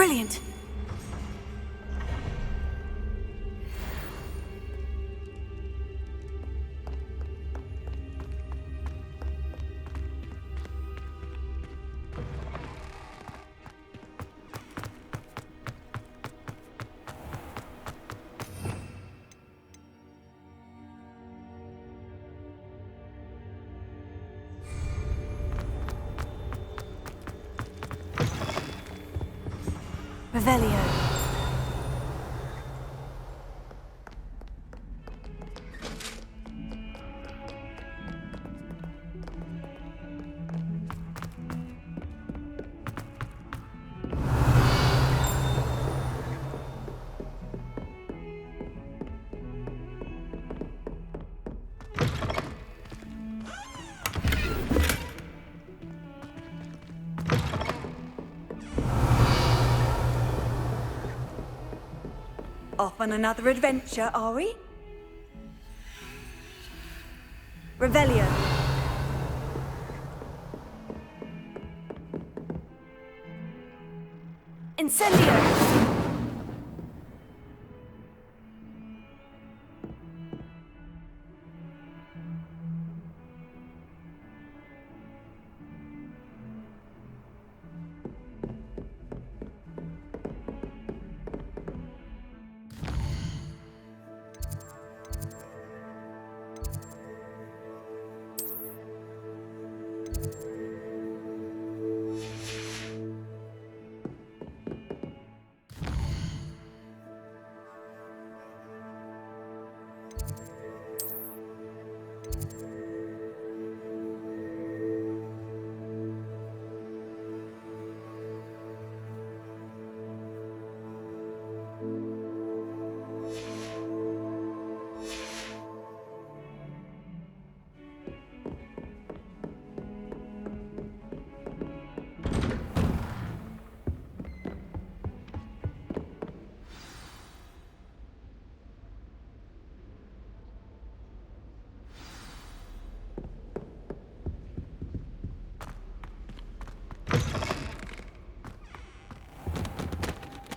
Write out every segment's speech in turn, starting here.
Brilliant! Revelio. Off on another adventure, are we? Revelio. Incendio.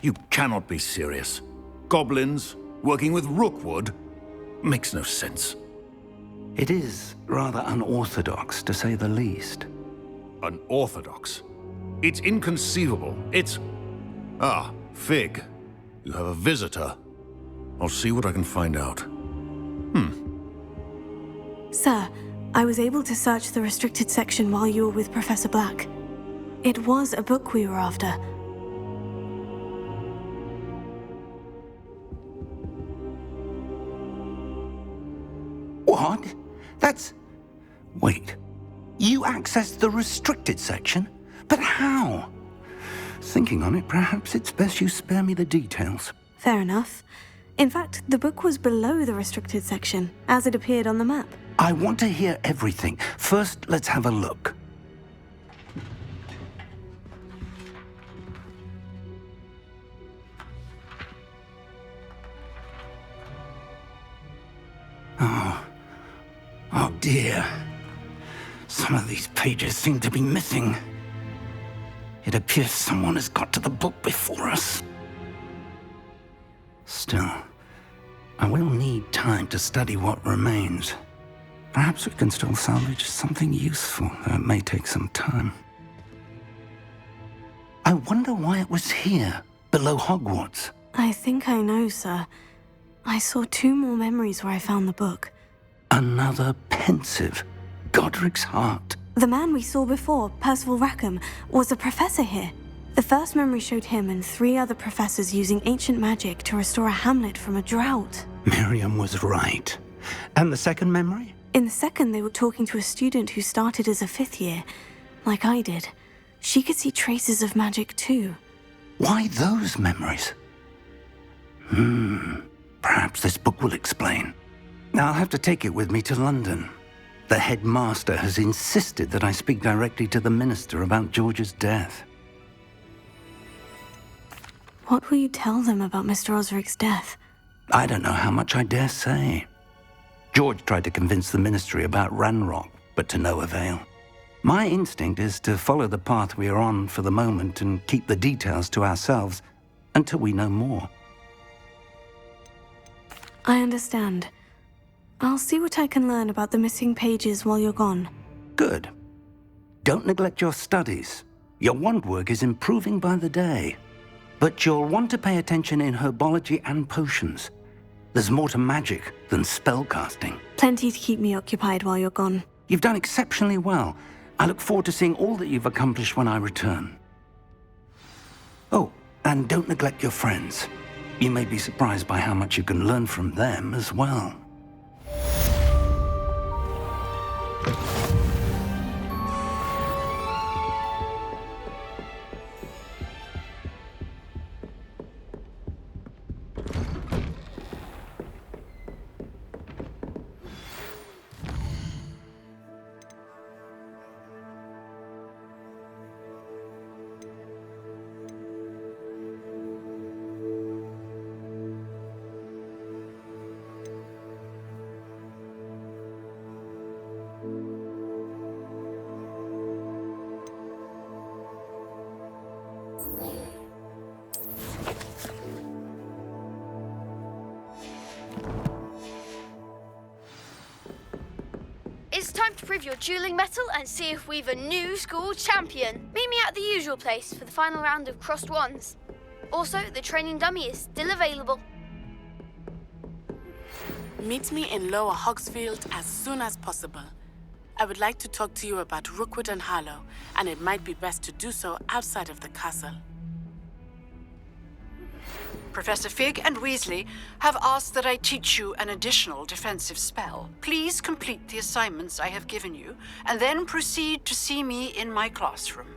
You cannot be serious. Goblins, working with Rookwood? Makes no sense. It is rather unorthodox, to say the least. Unorthodox? It's inconceivable. It's... Ah, Fig. You have a visitor. I'll see what I can find out. Sir, I was able to search the restricted section while you were with Professor Black. It was a book we were after. What? That's... Wait. You accessed the restricted section? But how? Thinking on it, perhaps it's best you spare me the details. Fair enough. In fact, the book was below the restricted section, as it appeared on the map. I want to hear everything. First, let's have a look. Oh dear. Some of these pages seem to be missing. It appears someone has got to the book before us. Still, I will need time to study what remains. Perhaps we can still salvage something useful, though it may take some time. I wonder why it was here, below Hogwarts. I think I know, sir. I saw 2 more memories where I found the book. Another pensive. Godric's heart. The man we saw before, Percival Rackham, was a professor here. The first memory showed him and 3 other professors using ancient magic to restore a hamlet from a drought. Miriam was right. And the second memory? In the second, they were talking to a student who started as a 5th year, like I did. She could see traces of magic too. Why those memories? Perhaps this book will explain. Now I'll have to take it with me to London. The headmaster has insisted that I speak directly to the minister about George's death. What will you tell them about Mr. Osric's death? I don't know how much I dare say. George tried to convince the ministry about Ranrock, but to no avail. My instinct is to follow the path we are on for the moment and keep the details to ourselves until we know more. I understand. I'll see what I can learn about the missing pages while you're gone. Good. Don't neglect your studies. Your wand work is improving by the day. But you'll want to pay attention in herbology and potions. There's more to magic than spellcasting. Plenty to keep me occupied while you're gone. You've done exceptionally well. I look forward to seeing all that you've accomplished when I return. Oh, and don't neglect your friends. You may be surprised by how much you can learn from them as well. It's time to prove your dueling mettle and see if we've a new school champion. Meet me at the usual place for the final round of crossed wands. Also, the training dummy is still available. Meet me in Lower Hogsfield as soon as possible. I would like to talk to you about Rookwood and Harlow, and it might be best to do so outside of the castle. Professor Fig and Weasley have asked that I teach you an additional defensive spell. Please complete the assignments I have given you, and then proceed to see me in my classroom.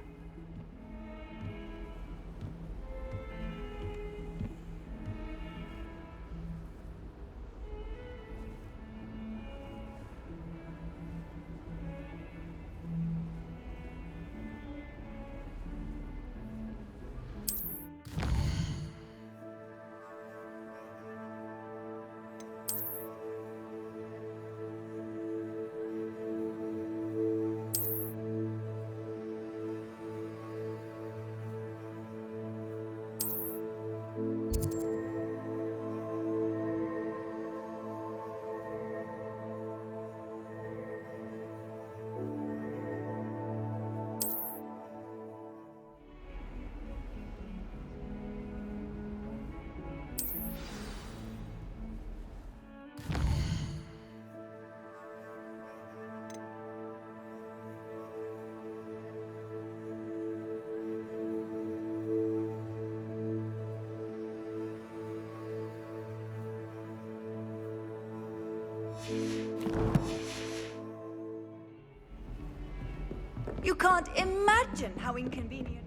You can't imagine how inconvenient.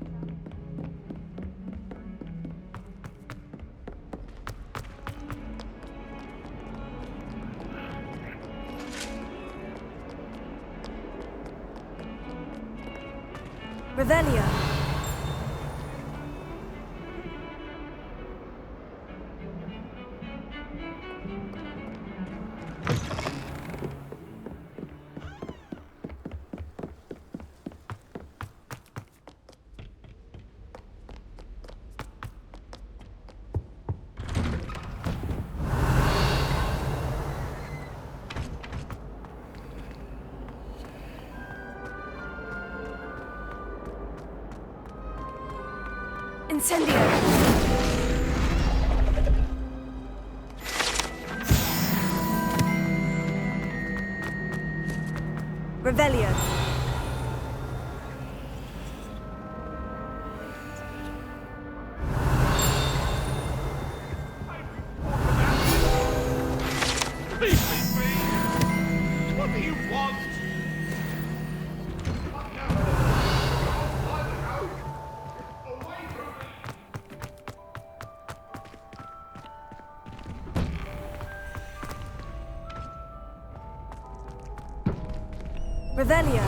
Revelio. Incendio. Revelio. What do you want? Revelio.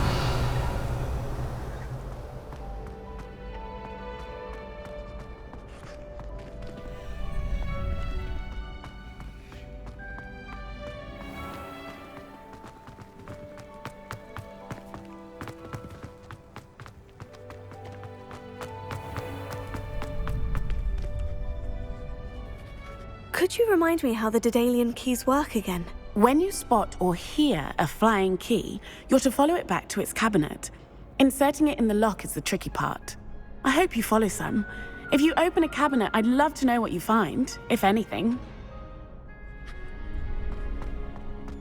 Could you remind me how the Daedalian keys work again? When you spot or hear a flying key, you're to follow it back to its cabinet. Inserting it in the lock is the tricky part. I hope you follow some. If you open a cabinet, I'd love to know what you find, if anything.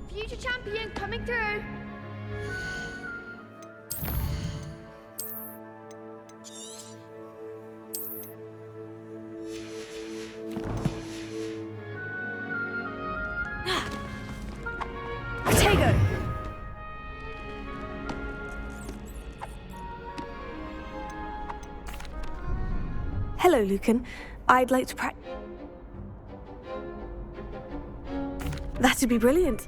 Future champion coming through. Tego! Hello, Lucan. I'd like to That'd be brilliant.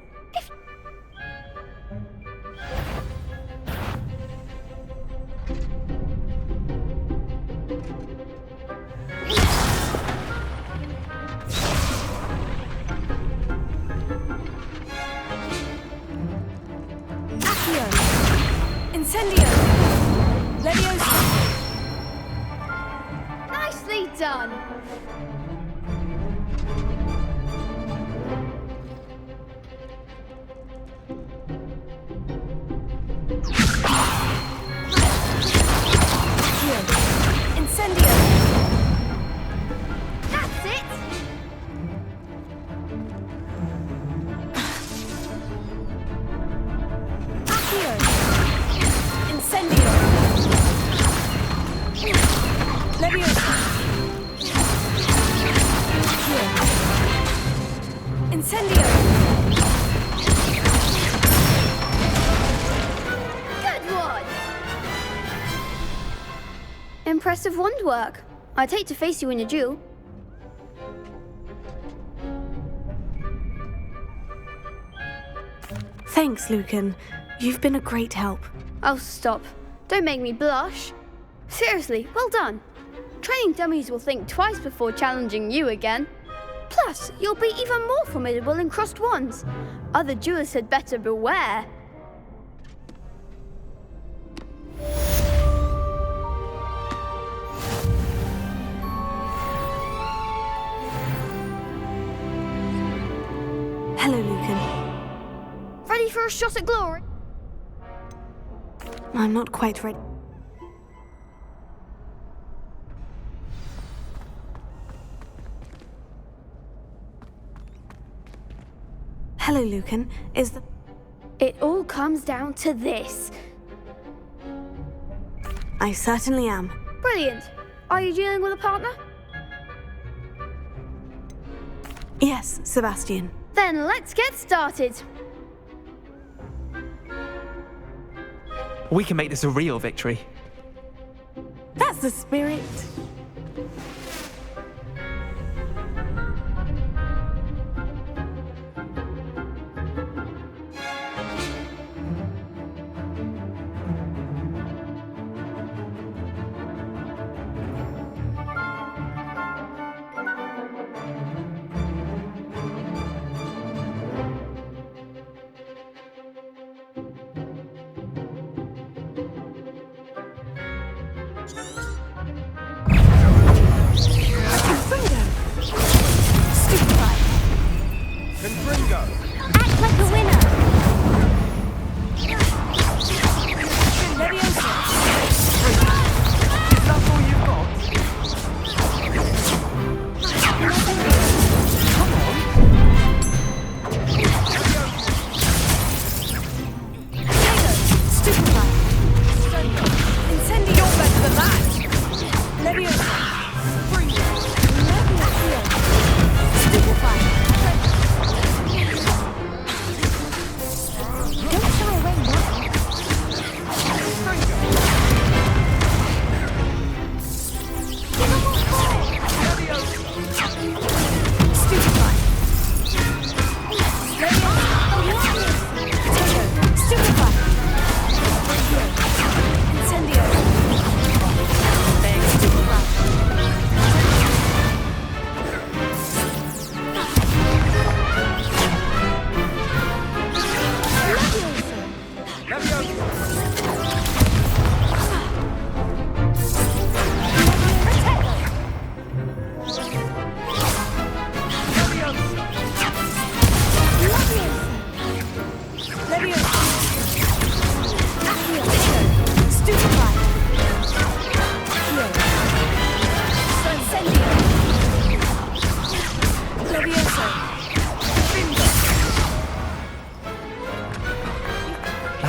Incendio! Leviosa! Nicely done. Incendio! That's it. Accio! Incendio! Leviosa! Accio! Incendio! Good one. Impressive wand work. I'd hate to face you in a duel. Thanks, Lucan. You've been a great help. Oh, stop. Don't make me blush. Seriously, well done. Training dummies will think twice before challenging you again. Plus, you'll be even more formidable in crossed wands. Other duelists had better beware. Hello, Lucan. Ready for a shot at glory? I'm not quite ready. Hello, Lucan. It all comes down to this. I certainly am. Brilliant. Are you dealing with a partner? Yes, Sebastian. Then let's get started. We can make this a real victory. That's the spirit. Act like a winner. Leviosa! Is that all you've got? Stupefy! Incendio! You're better than that! Leviosa! Leviosa! Stupefy!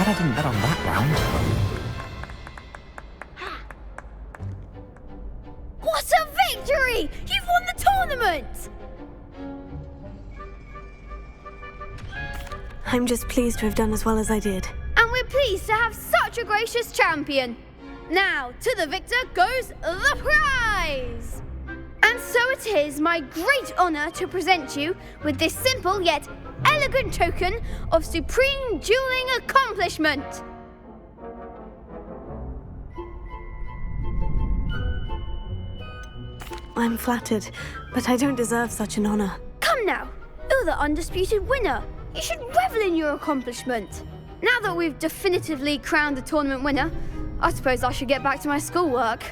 I didn't bet on that round. What a victory! You've won the tournament! I'm just pleased to have done as well as I did. And we're pleased to have such a gracious champion. Now, to the victor goes the prize! And so it is my great honour to present you with this simple yet elegant token of supreme dueling accomplishment. I'm flattered, but I don't deserve such an honor. Come now, you're the undisputed winner. You should revel in your accomplishment. Now that we've definitively crowned the tournament winner, I suppose I should get back to my schoolwork.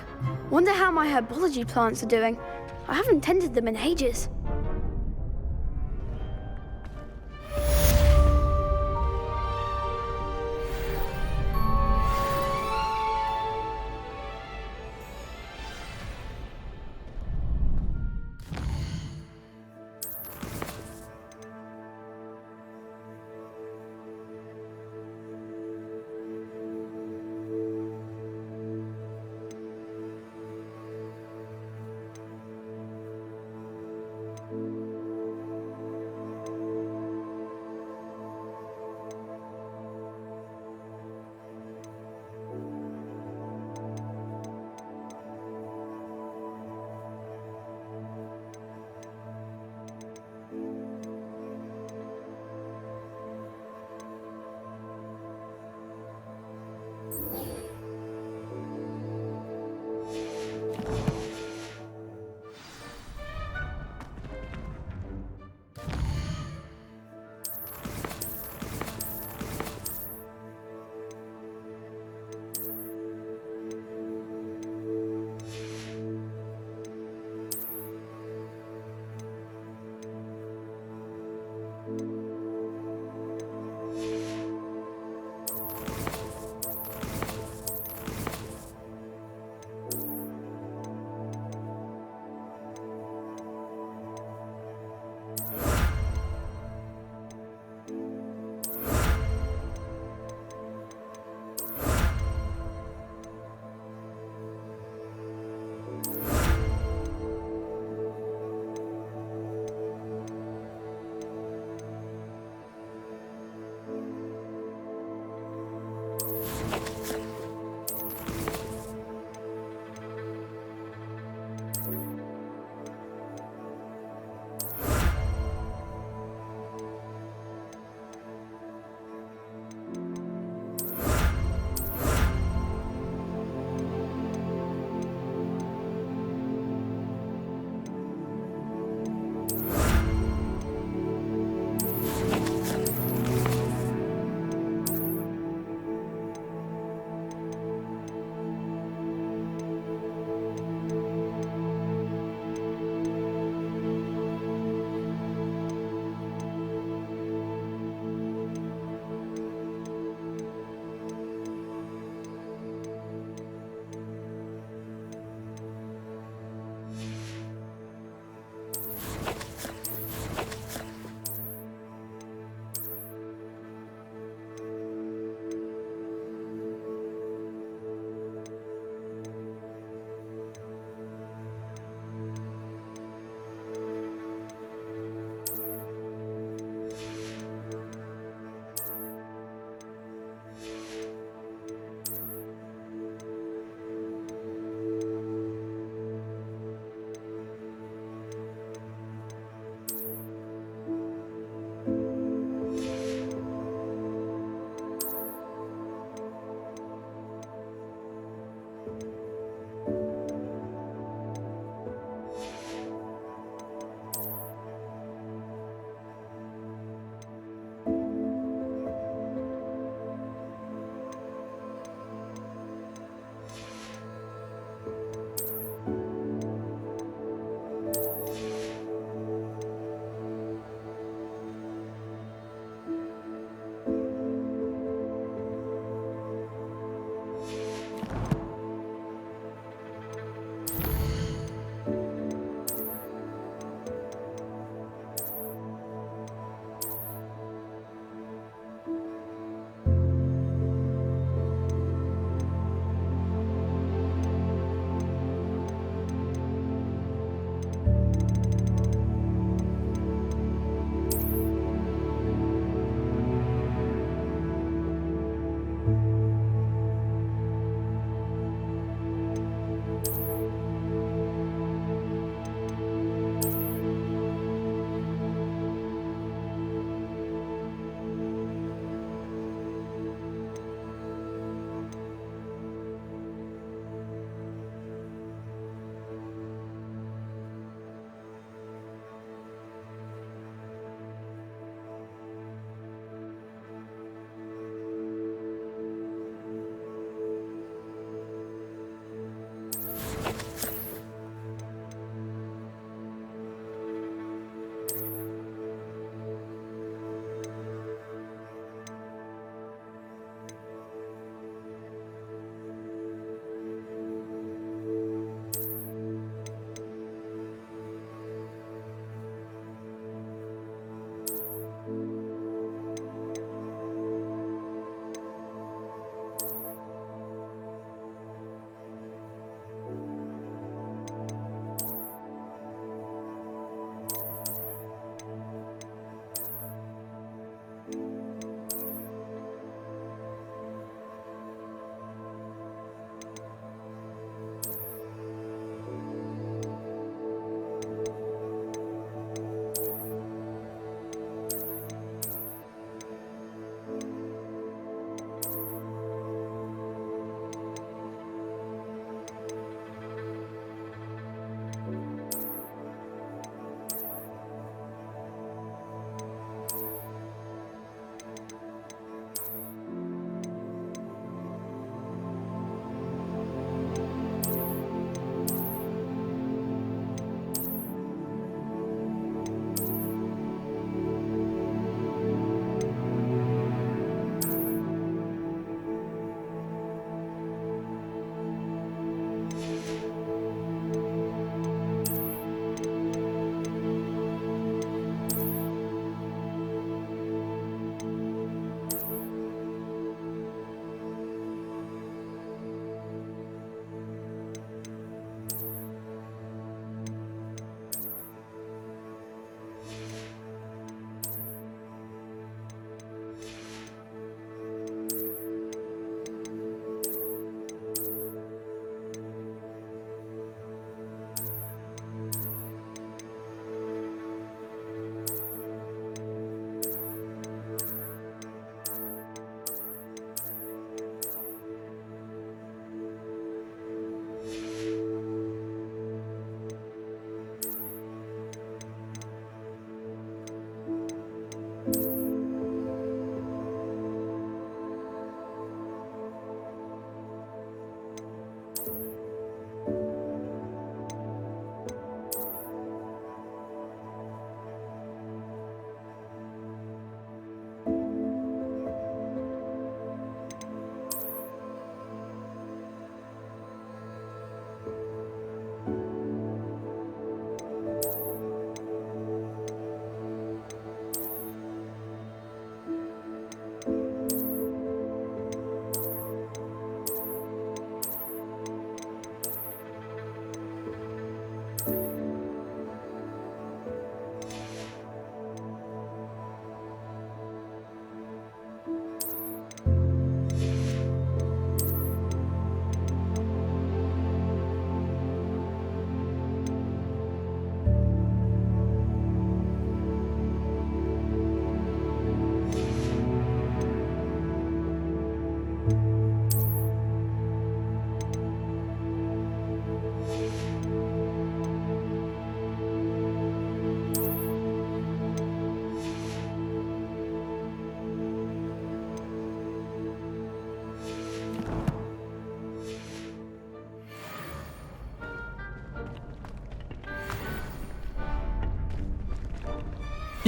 Wonder how my herbology plants are doing. I haven't tended them in ages.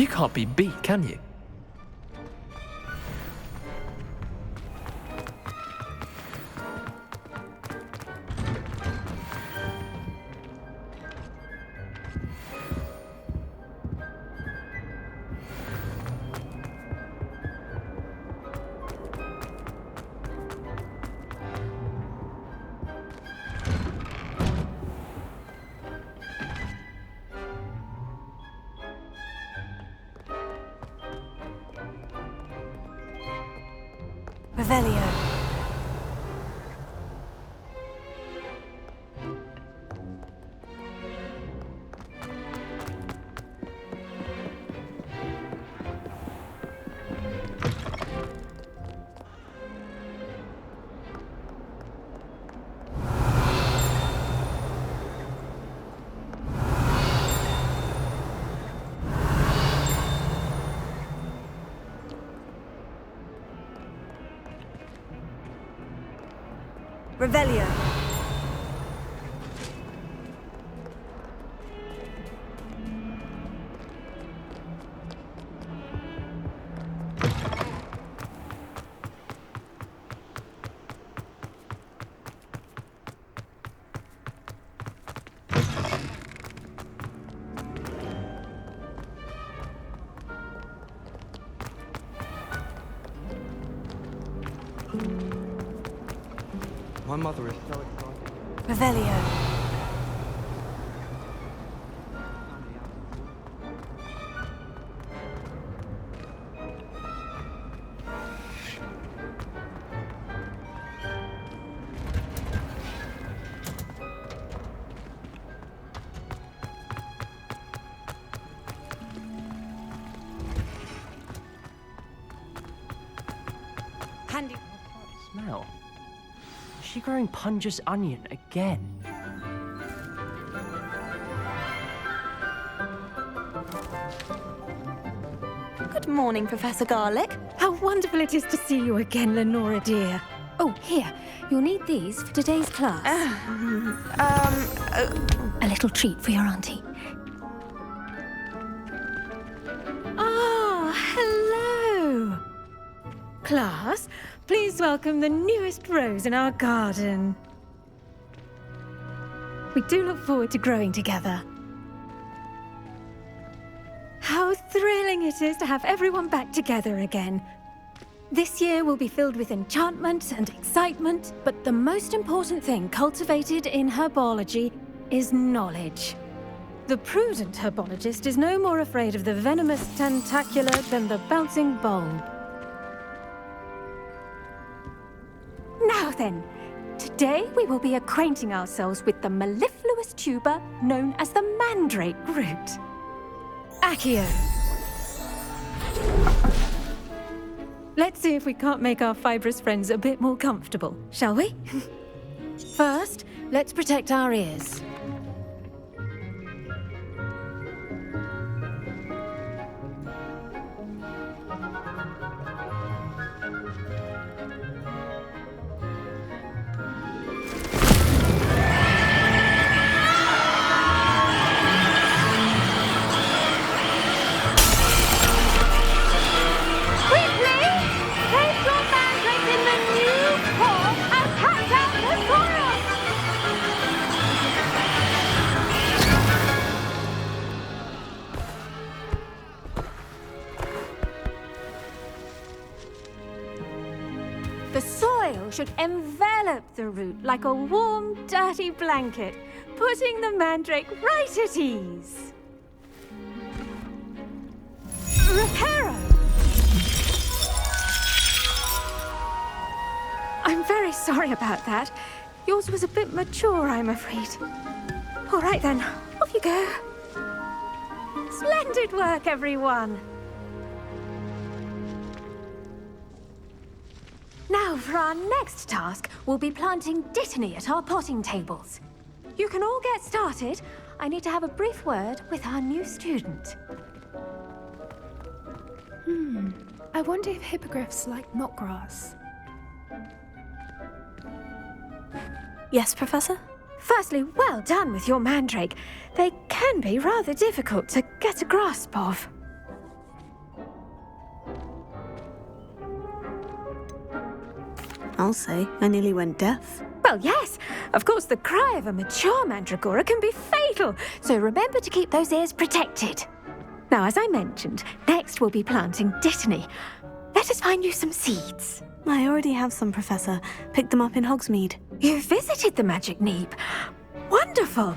can't be beat, can you? Revelio. Revelio. My mother is so excited. Revelio. Handy. Smell. Is she growing Punja's onion again? Good morning, Professor Garlic. How wonderful it is to see you again, Lenora dear. Oh, here. You'll need these for today's class. A little treat for your auntie. Ah, hello. Class, please welcome the newest rose in our garden. We do look forward to growing together. How thrilling it is to have everyone back together again. This year will be filled with enchantment and excitement, but the most important thing cultivated in herbology is knowledge. The prudent herbologist is no more afraid of the venomous tentacula than the bouncing bulb. Now then, today we will be acquainting ourselves with the mellifluous tuber known as the mandrake root. Accio. Let's see if we can't make our fibrous friends a bit more comfortable, shall we? First, let's protect our ears. The soil should envelop the root like a warm, dirty blanket, putting the mandrake right at ease. Reparo! I'm very sorry about that. Yours was a bit mature, I'm afraid. All right then, off you go. Splendid work, everyone. Now, for our next task, we'll be planting dittany at our potting tables. You can all get started. I need to have a brief word with our new student. I wonder if hippogriffs like knotgrass. Yes, Professor? Firstly, well done with your mandrake. They can be rather difficult to get a grasp of. I'll say. I nearly went deaf. Well, yes. Of course, the cry of a mature mandragora can be fatal, so remember to keep those ears protected. Now, as I mentioned, next we'll be planting Dittany. Let us find you some seeds. I already have some, Professor. Picked them up in Hogsmeade. You visited the Magic Neep. Wonderful.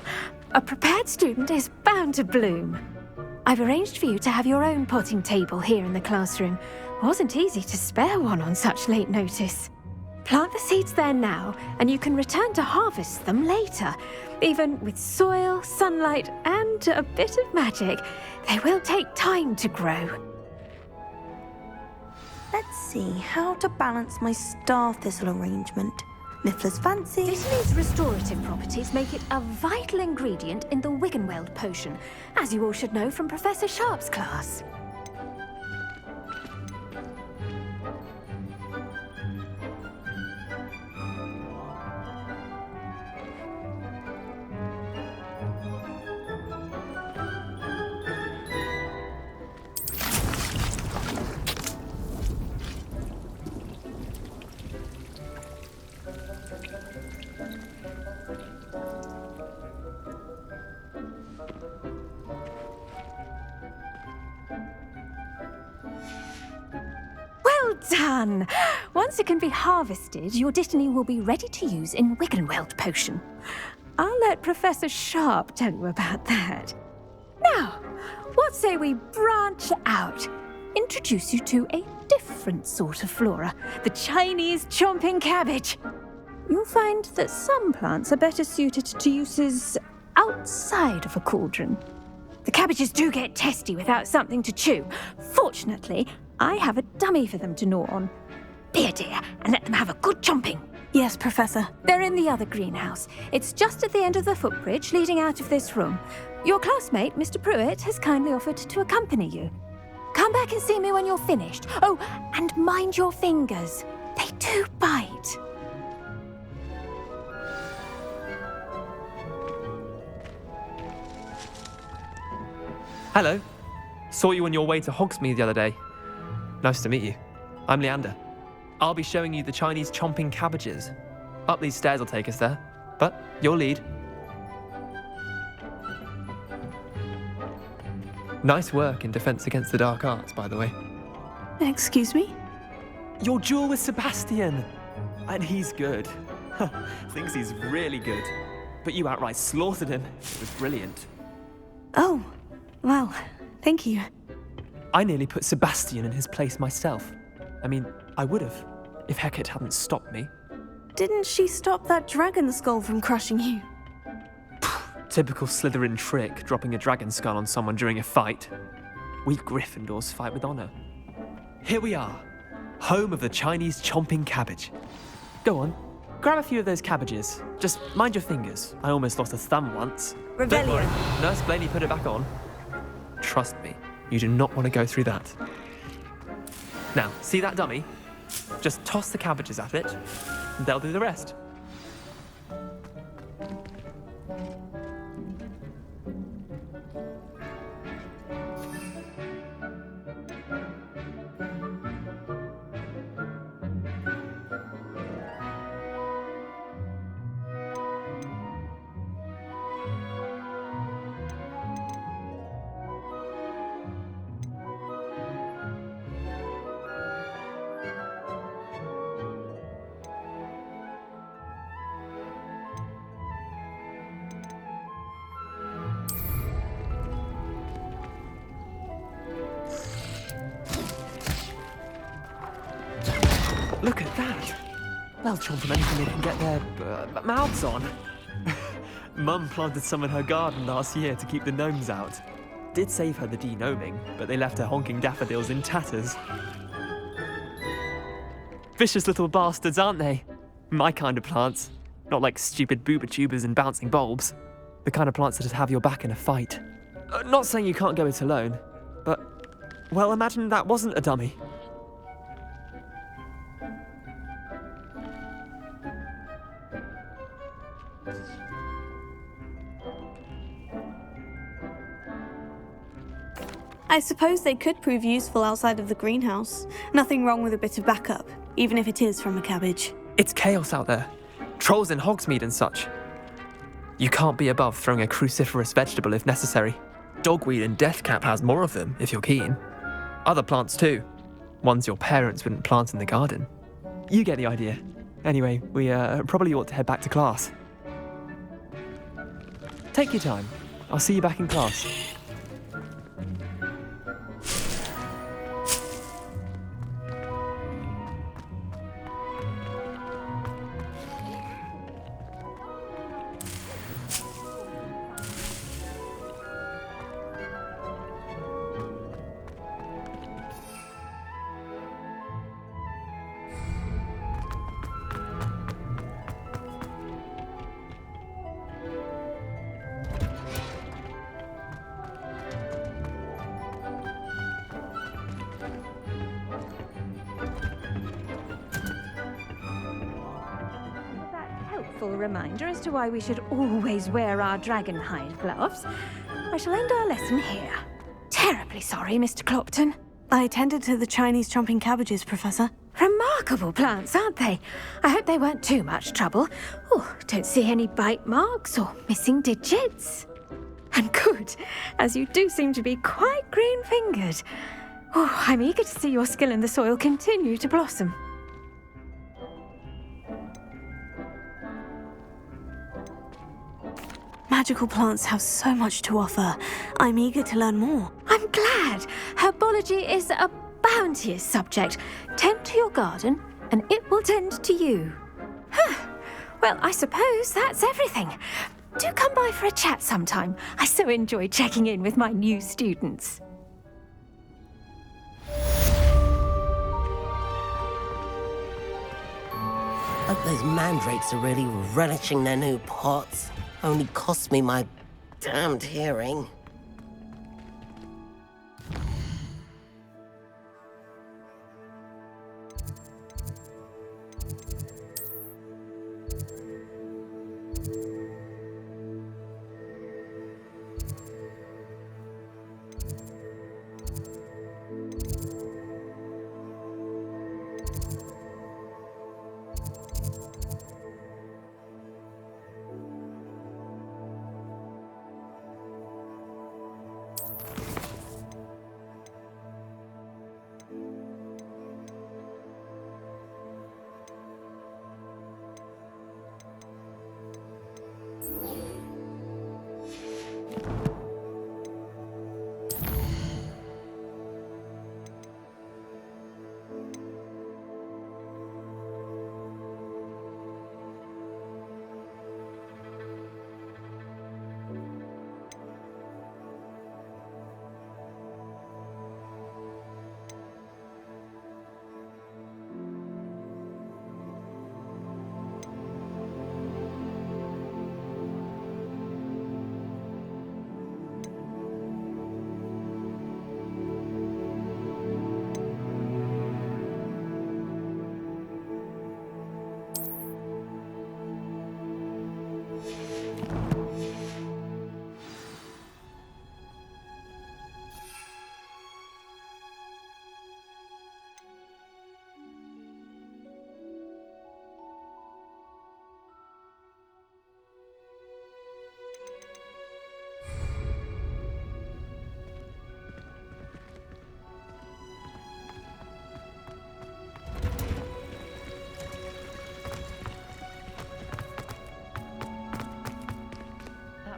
A prepared student is bound to bloom. I've arranged for you to have your own potting table here in the classroom. Wasn't easy to spare one on such late notice. Plant the seeds there now, and you can return to harvest them later. Even with soil, sunlight, and a bit of magic, they will take time to grow. Let's see how to balance my star thistle arrangement. Niffler's fancy. Dittany's restorative properties make it a vital ingredient in the Wiggenweld potion, as you all should know from Professor Sharp's class. Well done! Once it can be harvested, your Dittany will be ready to use in Wiggenweld potion. I'll let Professor Sharp tell you about that. Now, what say we branch out? Introduce you to a different sort of flora, the Chinese chomping cabbage. You'll find that some plants are better suited to uses outside of a cauldron. The cabbages do get testy without something to chew. Fortunately, I have a dummy for them to gnaw on. Be a dear and let them have a good chomping. Yes, Professor. They're in the other greenhouse. It's just at the end of the footbridge leading out of this room. Your classmate, Mr. Pruitt, has kindly offered to accompany you. Come back and see me when you're finished. Oh, and mind your fingers. They do bite. Hello. Saw you on your way to Hogsmeade the other day. Nice to meet you. I'm Leander. I'll be showing you the Chinese chomping cabbages. Up these stairs will take us there, but your lead. Nice work in Defense Against the Dark Arts, by the way. Excuse me? Your duel with Sebastian! And he's good. Thinks he's really good. But you outright slaughtered him. It was brilliant. Oh, well, thank you. I nearly put Sebastian in his place myself. I mean, I would have, if Hecate hadn't stopped me. Didn't she stop that dragon skull from crushing you? Typical Slytherin trick, dropping a dragon skull on someone during a fight. We Gryffindors fight with honor. Here we are, home of the Chinese chomping cabbage. Go on, grab a few of those cabbages. Just mind your fingers. I almost lost a thumb once. Rebellion. Don't worry, Nurse Blaney put it back on. Trust me, you do not want to go through that. Now, see that dummy? Just toss the cabbages at it, and they'll do the rest. Look at that! They'll chomp on anything they can get their mouths on. Mum planted some in her garden last year to keep the gnomes out. Did save her the de-gnoming, but they left her honking daffodils in tatters. Vicious little bastards, aren't they? My kind of plants. Not like stupid booba tubers and bouncing bulbs. The kind of plants that have your back in a fight. Not saying you can't go it alone, but, well, imagine that wasn't a dummy. I suppose they could prove useful outside of the greenhouse. Nothing wrong with a bit of backup, even if it is from a cabbage. It's chaos out there. Trolls in Hogsmeade and such. You can't be above throwing a cruciferous vegetable if necessary. Dogweed and deathcap has more of them, if you're keen. Other plants too. Ones your parents wouldn't plant in the garden. You get the idea. Anyway, we probably ought to head back to class. Take your time. I'll see you back in class. Reminder as to why we should always wear our dragon hide gloves. I shall end our lesson here. Terribly sorry, Mr. Clopton. I tended to the Chinese chomping cabbages, Professor. Remarkable plants, aren't they? I hope they weren't too much trouble. Oh, don't see any bite marks or missing digits. And good, as you do seem to be quite green-fingered. Oh, I'm eager to see your skill in the soil continue to blossom. Magical plants have so much to offer. I'm eager to learn more. I'm glad. Herbology is a bounteous subject. Tend to your garden, and it will tend to you. Well, I suppose that's everything. Do come by for a chat sometime. I so enjoy checking in with my new students. Hope those mandrakes are really relishing their new pots. Only cost me my damned hearing.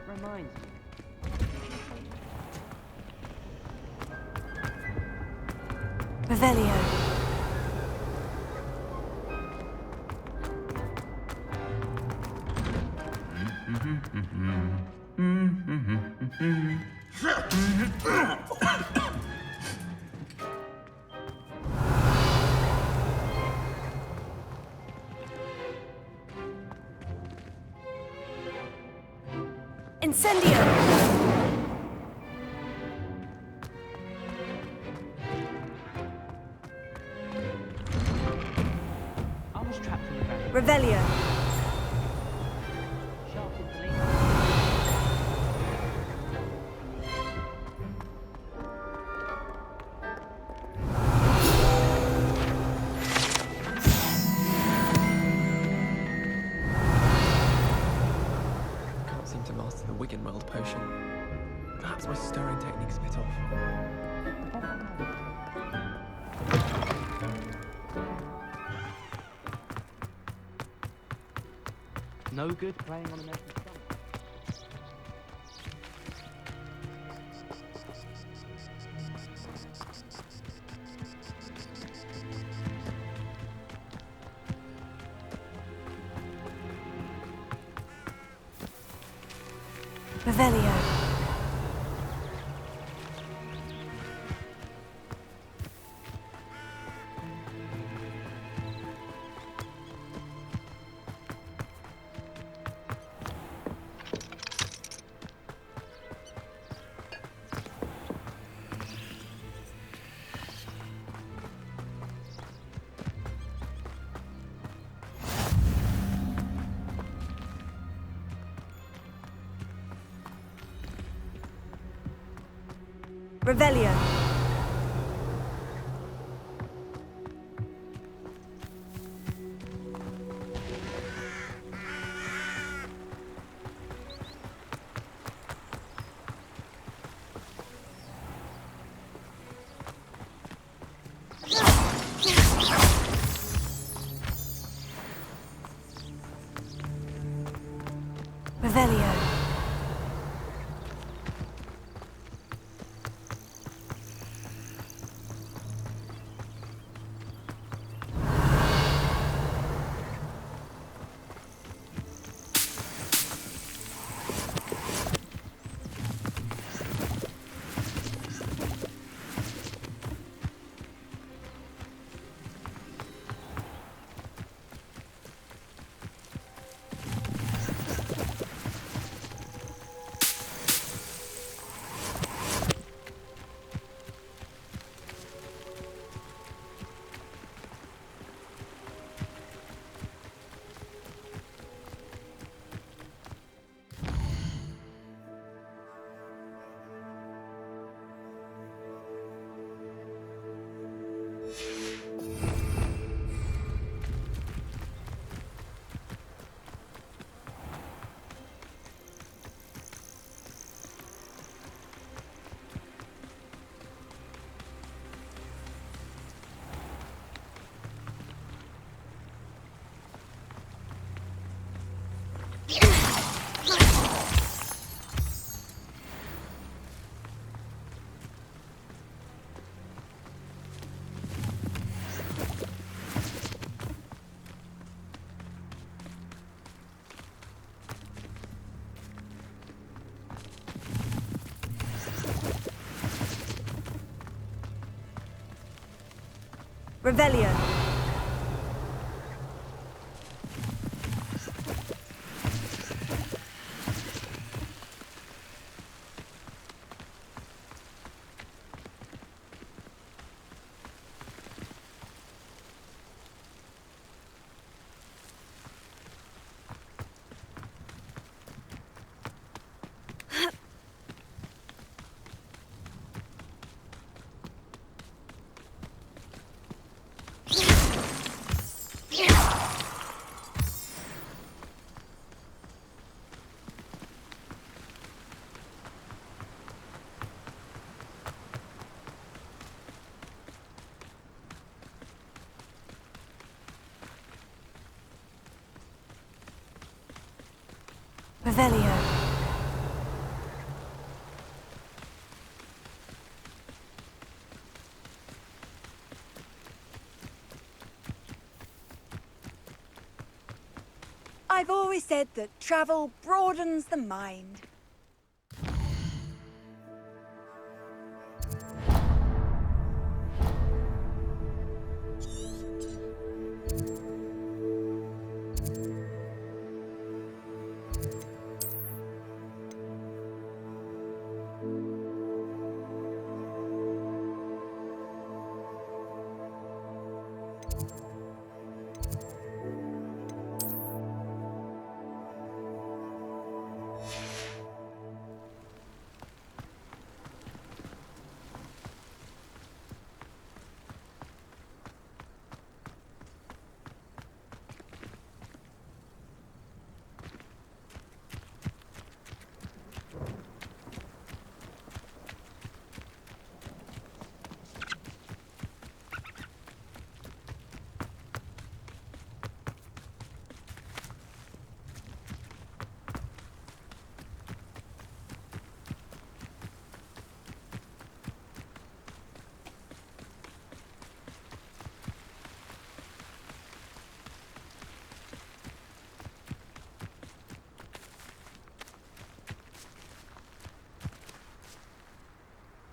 Reminds me. Revelio. Incendio! I was trapped in the ground. Revelio. no good playing on an empty stomach. Revelio. Revelio. Revelio. Revelio. Revelio. I've always said that travel broadens the mind.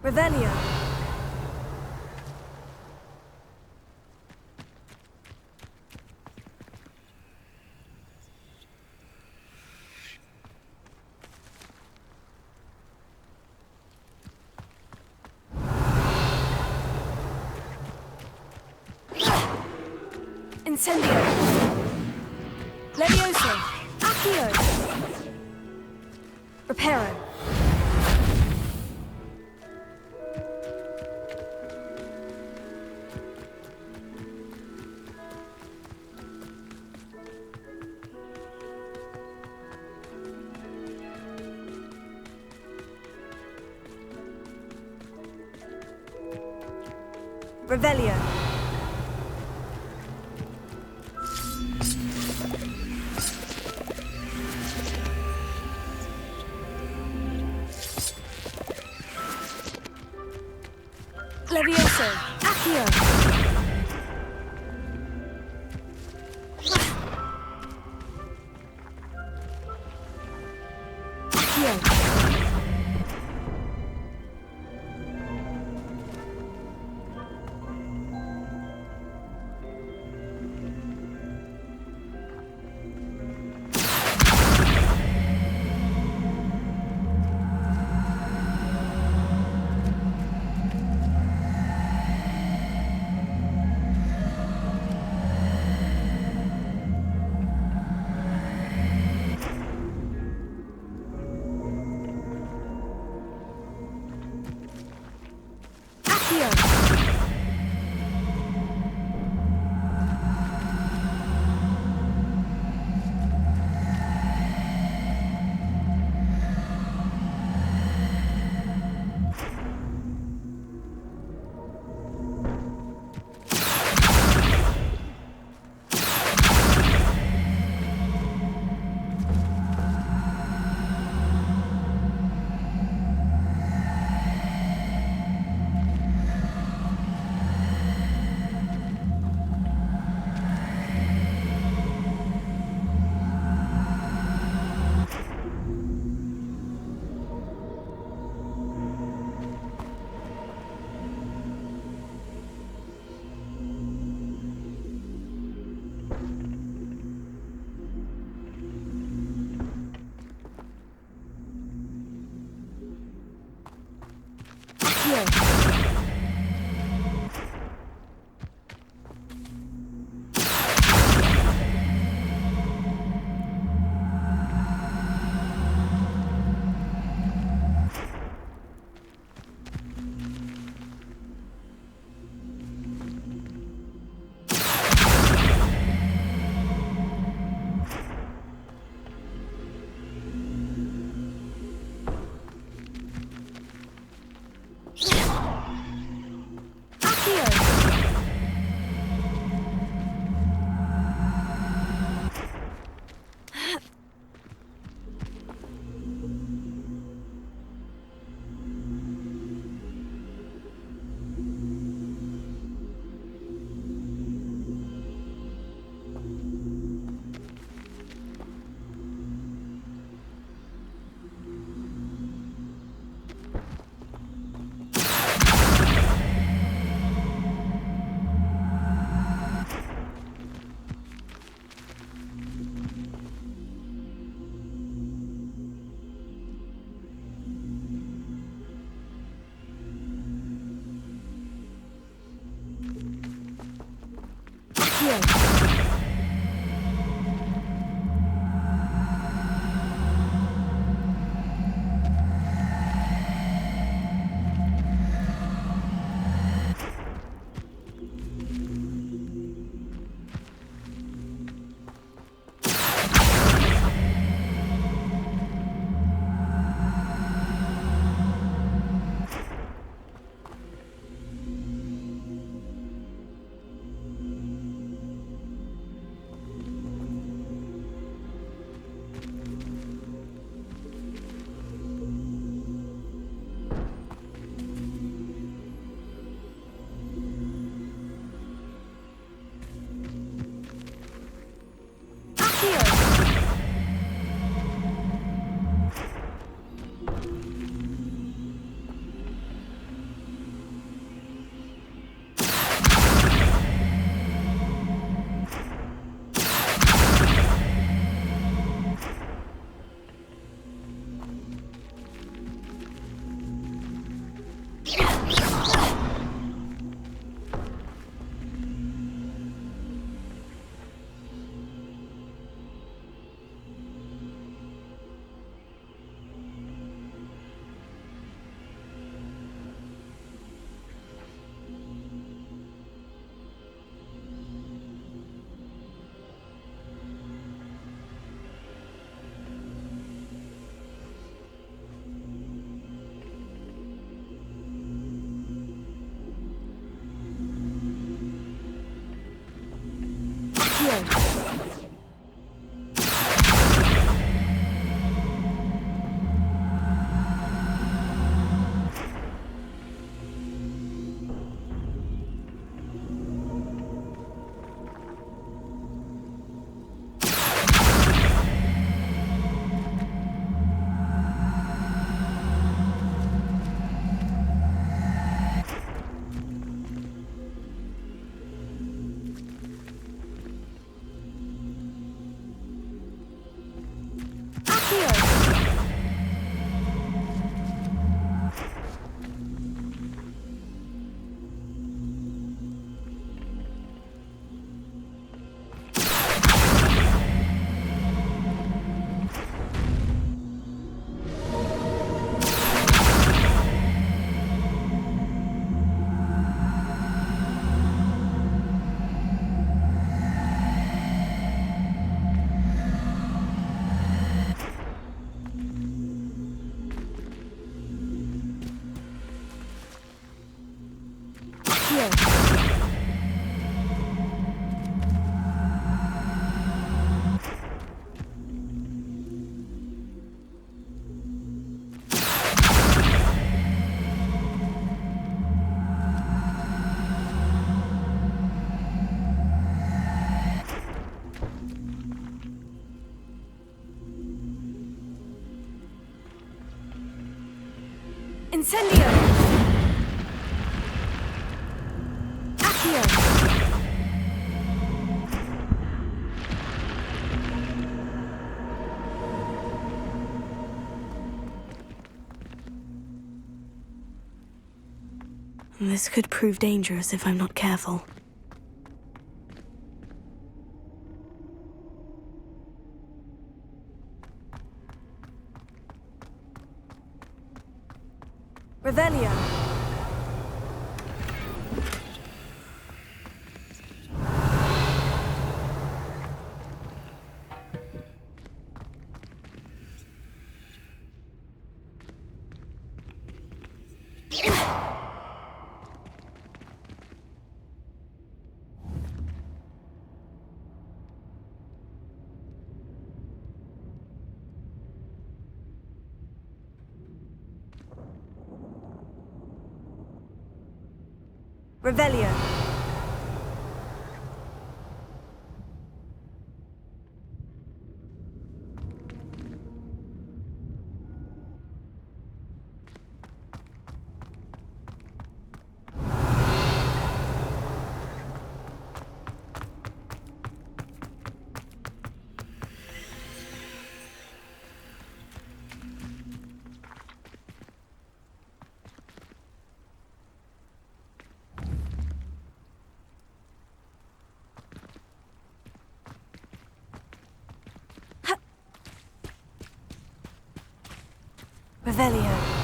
Revelio. Incendio. Levioso. Accio. Reparo. Revelio. Levioso. Accio. Accio. Incendio! Accio! This could prove dangerous if I'm not careful. Revelio. Revelio. Revelio.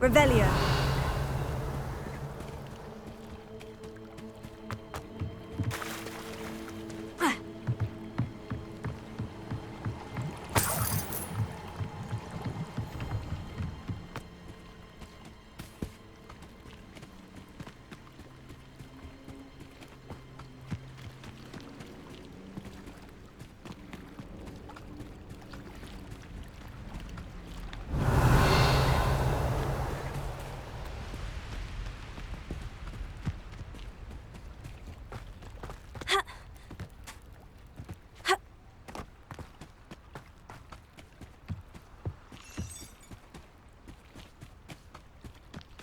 Revelio.